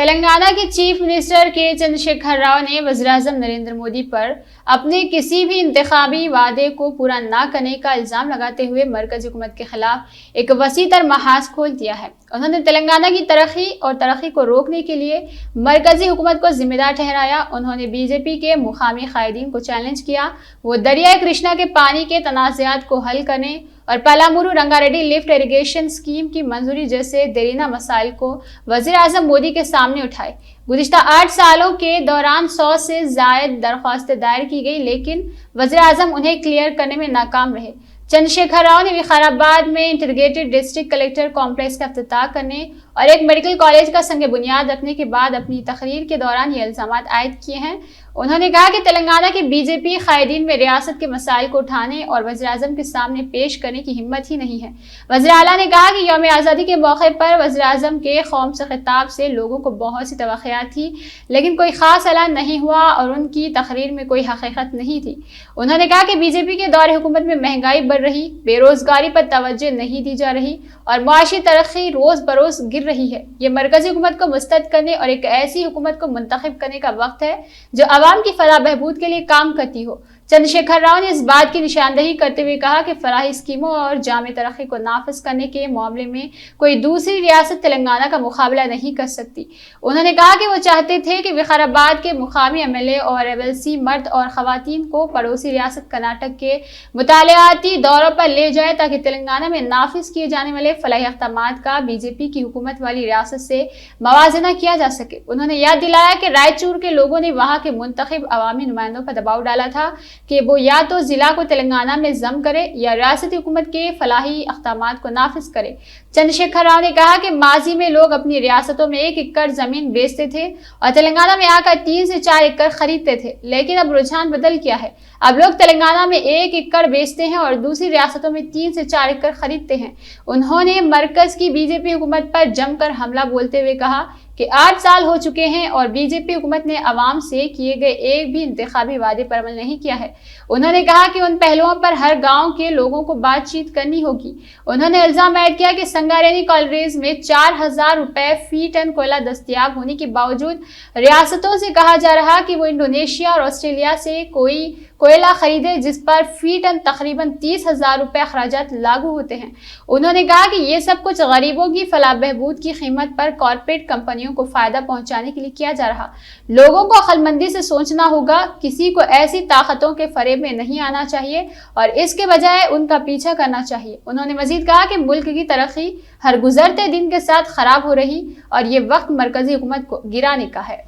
तेलंगाना के chief minister के चंद्रशेखर राव ने वज़ीर-ए-आज़म नरेंद्र मोदी पर अपने किसी भी इंतखाबी वादे को पूरा न करने का इल्ज़ाम लगाते हुए मरकज़ी हुकूमत के खिलाफ एक वसीतर महाज खोल दिया है। उन्होंने तेलंगाना की तरक्की को रोकने के लिए मरकज़ी हुकूमत को जिम्मेदार ठहराया। उन्होंने बीजेपी के मुकामी कायदीन को चैलेंज किया वो दरियाए कृष्णा के पानी के तनाज़ात को हल करने और पालामुरु रंगारेड्डी लिफ्ट इरिगेशन स्कीम की मंजूरी जैसे देरीना मसाइल को वज़ीर-ए-आज़म मोदी के सामने उठाए। गुज़िश्ता 8 सालों के दौरान 100 से ज़ायद दरख्वास्तें दायर की गई, लेकिन वज़ीर-ए-आज़म उन्हें क्लियर करने में नाकाम रहे। चंद्रशेखर राव ने विकाराबाद में इंटीग्रेटेड डिस्ट्रिक्ट कलेक्टर कॉम्प्लेक्स का इफ्तिताह करने और एक मेडिकल कॉलेज का संग बुनियाद रखने के बाद अपनी तकरीर के दौरान ये इल्ज़ाम आयद किए हैं। उन्होंने कहा कि तेलंगाना के बीजेपी कायदीन में रियासत के मसाइल को उठाने और वज़ीर-ए-आज़म के सामने पेश करने की हिम्मत ही नहीं है। वज़ीर आला ने कहा कि यौम आज़ादी के मौके पर वज़ीर-ए-आज़म के कौम से खिताब से लोगों को बहुत सी तवक्कुआत थी, लेकिन कोई खास ऐलान नहीं हुआ और उनकी तकरीर में कोई हकीकत नहीं थी। उन्होंने कहा कि बीजेपी के दौर हुकूमत में महंगाई बढ़ रही, बेरोजगारी पर तवज्जो नहीं दी जा रही और मुआशी तरक्की रोज बरोज गिर रही है। ये मरकजी हुकूमत को मुस्तरद करने और एक ऐसी हुकूमत को मुंतखब करने का वक्त है जो आवाम की फलाह बहबूद के लिए काम करती हो। चंद्रशेखर राव ने इस बात की निशानदही करते हुए कहा कि फलाही स्कीमों और जामे तरक्की को नाफिज करने के मामले में कोई दूसरी रियासत तेलंगाना का मुकाबला नहीं कर सकती। उन्होंने कहा कि वो चाहते थे कि विकाराबाद के मुकामी एमएलए और एमएलसी मर्द और खवातीन को पड़ोसी रियासत कर्नाटक के मुतालियाती दौरों पर ले जाए ताकि तेलंगाना में नाफिज किए जाने वाले फलाही अहकामात का बीजेपी की हुकूमत वाली रियासत से मवाजना किया जा सके। उन्होंने याद दिलाया कि रायचूर के लोगों ने वहां के मुंतखब अवामी नुमाइंदों पर दबाव डाला था कि वो या तो जिला को तेलंगाना में जम करे या रियासती हुकूमत के फलाही अहकामात को नाफिज करे। चंद्रशेखर राव ने कहा कि माजी में लोग अपनी रियासतों में 1 एकड़ जमीन बेचते थे और तेलंगाना में आकर 3 से 4 एकड़ खरीदते थे, लेकिन अब रुझान बदल गया है। अब लोग तेलंगाना में 1 एकड़ बेचते हैं और दूसरी रियासतों में 3 से 4 एकड़ खरीदते हैं। उन्होंने मरकज की बीजेपी हुकूमत पर जमकर हमला बोलते हुए कहा कि 8 साल हो चुके हैं और बीजेपी हुकूमत ने अवाम से किए गए एक भी इंतखाबी वादे पर अमल नहीं किया है। उन्होंने कहा कि उन पहलुओं पर हर गांव के लोगों को बातचीत करनी होगी। उन्होंने इल्जाम ऐड किया कि संगारेड्डी कॉलेज में 4000 रुपए फी टन कोयला दस्तियाब होने के बावजूद रियासतों से कहा जा रहा कि वो इंडोनेशिया और ऑस्ट्रेलिया से कोई कोयला खरीदे जिस पर फी टन तकरीबन 30,000 रुपए अखराजात लागू होते हैं। उन्होंने कहा कि ये सब कुछ गरीबों की फलाह बहबूद की कीमत पर कॉर्पोरेट कंपनियों को फायदा पहुंचाने के लिए किया जा रहा। लोगों को अक्लमंदी से सोचना होगा, किसी को ऐसी ताकतों के फरेब में नहीं आना चाहिए और इसके बजाय उनका पीछा करना चाहिए। उन्होंने मजीद कहा कि मुल्क की तरक्की हर गुजरते दिन के साथ खराब हो रही और ये वक्त मरकजी हुकूमत को गिराने का है।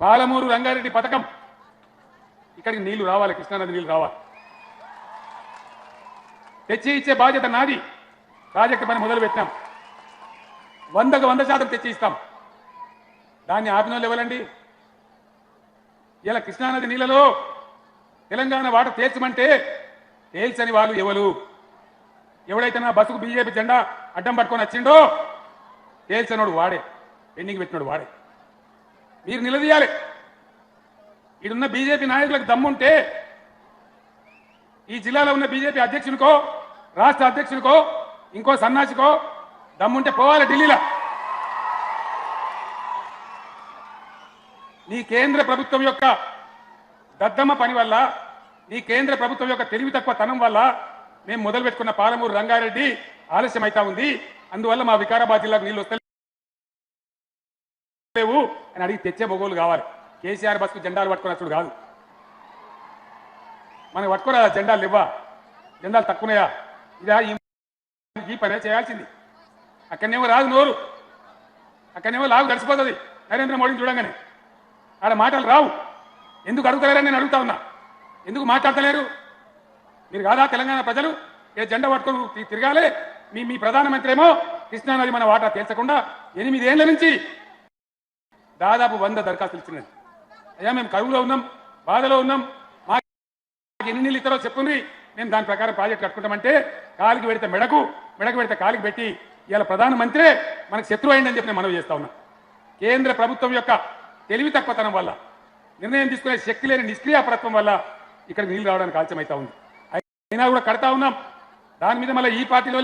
పాలమూరు రంగారెడ్డి పథకం ఇక్కడికి నీళ్లు రావాలి, కృష్ణానది నీళ్లు రావాలి, తెచ్చి ఇచ్చే బాధ్యత నాది. ప్రాజెక్టు పని మొదలు పెట్టాం, 100కు 100% తెచ్చి ఇస్తాం. దాన్ని ఆపిన వాళ్ళు ఎవరండి? ఇలా కృష్ణానది నీళ్లలో తెలంగాణ వాటర్ తేల్చమంటే తేల్చని వాళ్ళు ఎవరు? ఎవడైతే నా బస్సుకు బీజేపీ జెండా అడ్డం పట్టుకొని వచ్చిండో తేల్చనోడు వాడే, పెండింగ్ పెట్టినోడు వాడే. మీరు నిలదీయాలి. ఇడున్న బీజేపీ నాయకులకు దమ్ముంటే ఈ జిల్లాలో ఉన్న బీజేపీ అధ్యక్షునికో రాష్ట్ర అధ్యక్షునికో ఇంకో సన్నాసికో దమ్ముంటే పోవాలి ఢిల్లీలో. నీ కేంద్ర ప్రభుత్వం యొక్క దద్దమ్మ పని వల్ల, నీ కేంద్ర ప్రభుత్వం యొక్క తెలివి తక్కువ తనం వల్ల మేము మొదలు పెట్టుకున్న పాలమూరు రంగారెడ్డి ఆలస్యం అవుతా ఉంది. అందువల్ల మా వికారాబాద్ జిల్లాకు నీళ్ళు వస్తలేవు అని అడిగి తెచ్చే మొగోలు కావాలి. కేసీఆర్ బస్కు జెండాలు పట్టుకుని వచ్చుడు కాదు. మనకు పట్టుకోరా జెండాలు ఇవ్వా, జెండాలు తక్కువనాయా? ఇదా ఈ పనే చేయాల్సింది. అక్కడనేమో రాదు నోరు, అక్కడనేమో లాగు గడిచిపోతుంది. నరేంద్ర మోడీని చూడంగానే ఆడ మాటలు రావు. ఎందుకు అడుగుతలేరని నేను అడుగుతా ఉన్నా. ఎందుకు మాట్లాడతలేరు? మీరు కాదా తెలంగాణ ప్రజలు ఏ జెండా పట్టుకొని తిరగాలి? మీ ప్రధానమంత్రి ఏమో కృష్ణానది మన వాటా తేల్చకుండా 8 ఏళ్ల నుంచి దాదాపు 100 దరఖాస్తులు ఇచ్చినది. అయ్యా మేము కరువులో ఉన్నాం, బాధలో ఉన్నాం, మాకు ఎన్ని నీళ్ళు ఇస్తారో చెప్పుంది, మేము దాని ప్రకారం ప్రాజెక్ట్ కట్టుకుంటామంటే కాలికి పెడితే మెడకు పెడితే కాలికి పెట్టి ఇవాళ ప్రధానమంత్రే మనకు శత్రువు అయిందని చెప్పి నేను మనవి చేస్తా ఉన్నా. కేంద్ర ప్రభుత్వం యొక్క తెలివి తక్కువతనం వల్ల, నిర్ణయం తీసుకునే శక్తి లేని నిష్క్రియాపరత్వం వల్ల ఇక్కడ నీళ్ళు రావడానికి ఆలస్యం అవుతా ఉంది. అయినా కూడా కడతా ఉన్నాం. దాని మీద మళ్ళీ ఈ పార్టీలో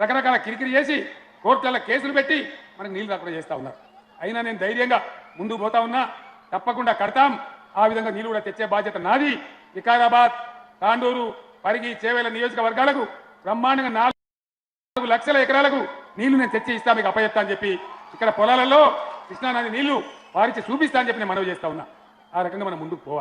రకరకాల కిరికిరి చేసి కోర్టులలో కేసులు పెట్టి మనకు నీళ్లు రాకుండా చేస్తా ఉన్నారు. అయినా నేను ధైర్యంగా ముందుకు పోతా ఉన్నా. తప్పకుండా కడతాం. ఆ విధంగా నీళ్లు కూడా తెచ్చే బాధ్యత నాది. వికారాబాద్, తాండూరు, పరిగి, చేవేల నియోజకవర్గాలకు బ్రహ్మాండంగా 4 లక్షల ఎకరాలకు నీళ్లు నేను తెచ్చి ఇస్తా, మీకు అప్పచెప్తా అని చెప్పి ఇక్కడ పొలాలలో కృష్ణానది నీళ్లు వారించి చూపిస్తా అని చెప్పి నేను మనవి చేస్తా ఉన్నా. ఆ రకంగా మనం ముందుకు పోవాలి.